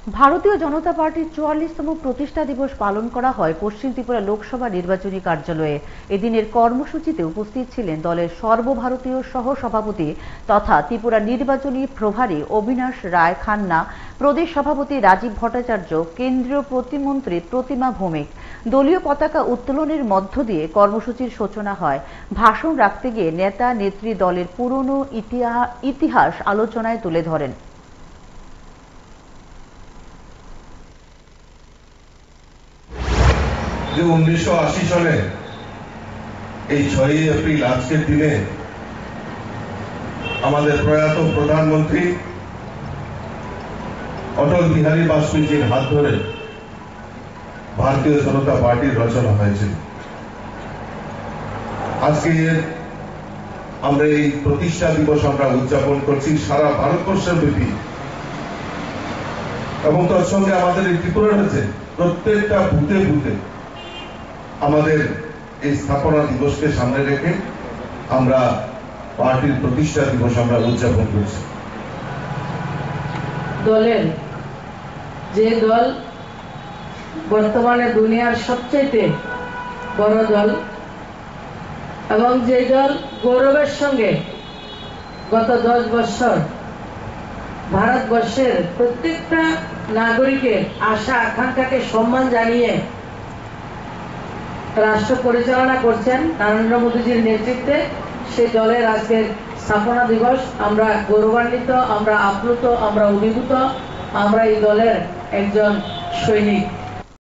ভারতীয় জনতা পার্টির ৪৪তম প্রতিষ্ঠা দিবস পালন করা হয় পশ্চিম ত্রিপুরা লোকসভা নির্বাচনী কার্যালয়ে। এদিনের কর্মসূচিতে উপস্থিত ছিলেন দলের সর্বভারতীয় সহ সভাপতি তথা ত্রিপুরা নির্বাচনী প্রভারী অবিনাশ রায় খান্না, প্রদেশ সভাপতি রাজীব ভট্টাচার্য, কেন্দ্রীয় প্রতিমন্ত্রী প্রতিমা ভৌমিক। দলীয় পতাকা উত্তোলনের মধ্য দিয়ে কর্মসূচির সূচনা হয়। ভাষণ রাখতে গিয়ে নেতা নেত্রী দলের পুরনো ইতিহাস আলোচনায় তুলে ধরেন। যে 1980 সালে এই 6 এপ্রিল আজকের দিনে আমাদের প্রয়াত প্রধানমন্ত্রী অটল বিহারী বাজপেয়ীজির হাত ধরে ভারতীয় জনতা পার্টির রচনা হয়েছিল। আজকে আমরা এই প্রতিষ্ঠা দিবস আমরা উদযাপন করছি সারা ভারতবর্ষের ব্যাপী, এবং তার সঙ্গে আমাদের এই ত্রিপুরা রাজ্যে প্রত্যেকটা বুথে বুথে আমাদের এই স্থাপনা দিবসকে সামনে রেখে আমরা পার্টির প্রতিষ্ঠা দিবস আমরা উদযাপন করছি। দলের যে দল বর্তমানে দুনিয়ার সবচেয়ে বড় দল এবং যে দল গৌরবের সঙ্গে গত 10 বছর ভারতবর্ষের প্রত্যেকটা নাগরিকের আশা আকাঙ্ক্ষাকে সম্মান জানিয়ে রাষ্ট্র পরিচালনা করছেন নরেন্দ্র মোদীজির নেতৃত্বে, সেই দলের আজকের স্থাপনা দিবস। আমরা গৌরবান্বিত, আমরা আপ্লুত, আমরা অভিভূত, আমরা এই দলের একজন সৈনিক।